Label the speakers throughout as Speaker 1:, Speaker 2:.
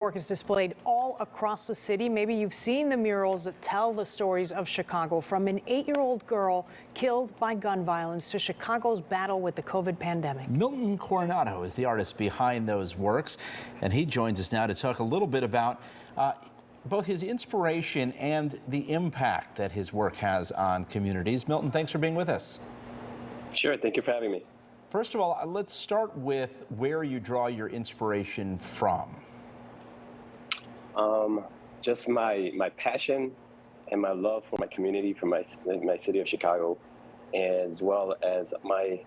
Speaker 1: Work is displayed all across the city. Maybe you've seen the murals that tell the stories of Chicago, from an 8-year-old girl killed by gun violence to Chicago's battle with the COVID pandemic.
Speaker 2: Milton Coronado is the artist behind those works, and he joins us now to talk a little bit about both his inspiration and the impact that his work has on communities. Milton, thanks for being with us.
Speaker 3: Sure, thank you for having me.
Speaker 2: First of all, let's start with where you draw your inspiration from.
Speaker 3: Just my passion and my love for my community, for my city of Chicago, as well as my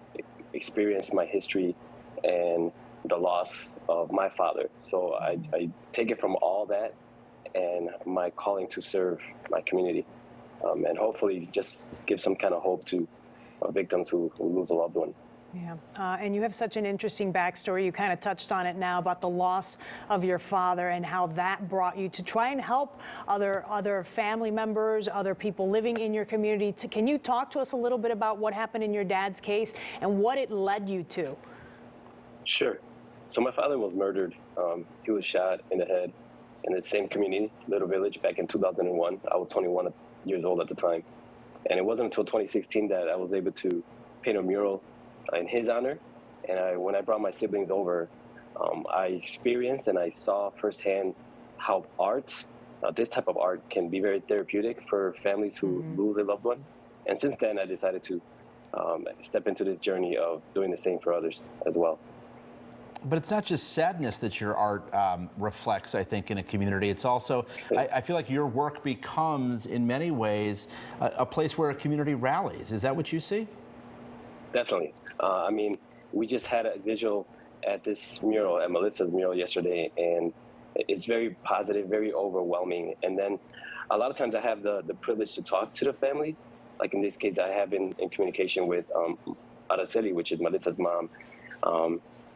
Speaker 3: experience, my history, and the loss of my father. So I take it from all that and my calling to serve my community, and hopefully just give some kind of hope to victims who lose a loved one.
Speaker 1: Yeah, and you have such an interesting backstory. You kind of touched on it now about the loss of your father and how that brought you to try and help other family members, other people living in your community. Can you talk to us a little bit about what happened in your dad's case and what it led you to?
Speaker 3: Sure. So my father was murdered. He was shot in the head in the same community, Little Village, back in 2001. I was 21 years old at the time. And it wasn't until 2016 that I was able to paint a mural in his honor. And when I brought my siblings over, I experienced and I saw firsthand how art, this type of art, can be very therapeutic for families who lose a loved one. And since then, I decided to step into this journey of doing the same for others as well.
Speaker 2: But it's not just sadness that your art reflects, I think, in a community. It's also, I feel like your work becomes, in many ways, a place where a community rallies. Is that what you see?
Speaker 3: Definitely. I mean, we just had a visual at this mural, at Melissa's mural yesterday, and it's very positive, very overwhelming. And then a lot of times I have the privilege to talk to the families. Like in this case, I have been in communication with Araceli, which is Melissa's mom.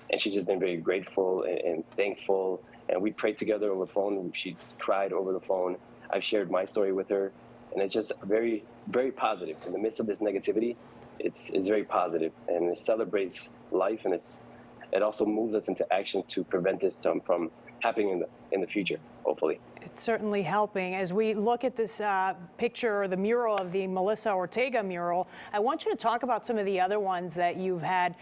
Speaker 3: And she's just been very grateful and thankful. And we prayed together over the phone. She's cried over the phone. I've shared my story with her. And it's just very, very positive. In the midst of this negativity, it's very positive, and it celebrates life, and it also moves us into action to prevent this from happening in the future, hopefully.
Speaker 1: It's certainly helping. As we look at this picture, or the mural of the Melissa Ortega mural, I want you to talk about some of the other ones that you've had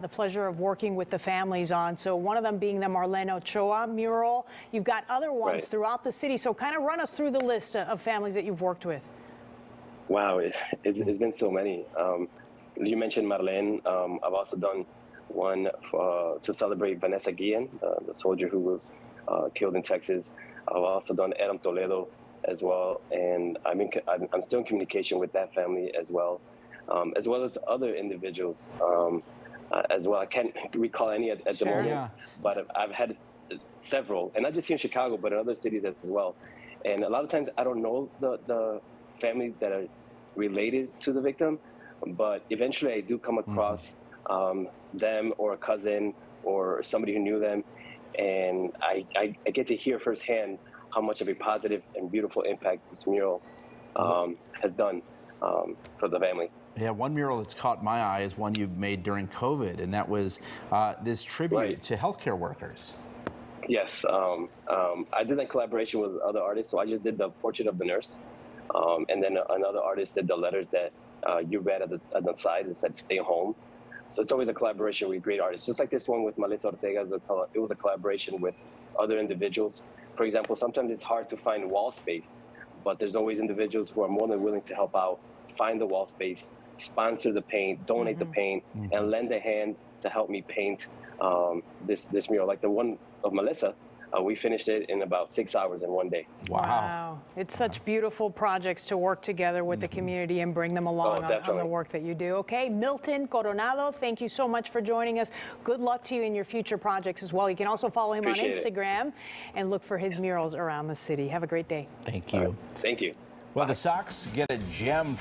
Speaker 1: the pleasure of working with the families on. So one of them being the Marlene Ochoa mural. You've got other ones throughout the city. So kind of run us through the list of families that you've worked with.
Speaker 3: Wow, it's been so many. You mentioned Marlene. I've also done one to celebrate Vanessa Guillen, the soldier who was killed in Texas. I've also done Adam Toledo as well, and I'm still in communication with that family as well as other individuals as well. I can't recall any at the moment, but I've had several, and not just here in Chicago, but in other cities as well. And a lot of times I don't know the families that are related to the victim, but eventually I do come across them, or a cousin, or somebody who knew them, and I get to hear firsthand how much of a positive and beautiful impact this mural has done for the family.
Speaker 2: Yeah, one mural that's caught my eye is one you made during COVID, and that was this tribute to healthcare workers.
Speaker 3: Yes, I did that in collaboration with other artists, so I just did the portrait of the nurse, and then another artist did the letters that you read at the side that said "Stay home." So it's always a collaboration with great artists. Just like this one with Melissa Ortega, it was a collaboration with other individuals. For example, sometimes it's hard to find wall space, but there's always individuals who are more than willing to help out, find the wall space, sponsor the paint, donate the paint, and lend a hand to help me paint this mural. Like the one of Melissa, we finished it in about 6 hours in one day.
Speaker 1: Wow. It's such beautiful projects to work together with the community and bring them along on the work that you do. Okay, Milton Coronado, thank you so much for joining us. Good luck to you in your future projects as well. You can also follow him on Instagram and look for his murals around the city. Have a great day.
Speaker 2: Thank you.
Speaker 3: Thank you.
Speaker 2: Well, the Sox get a gem from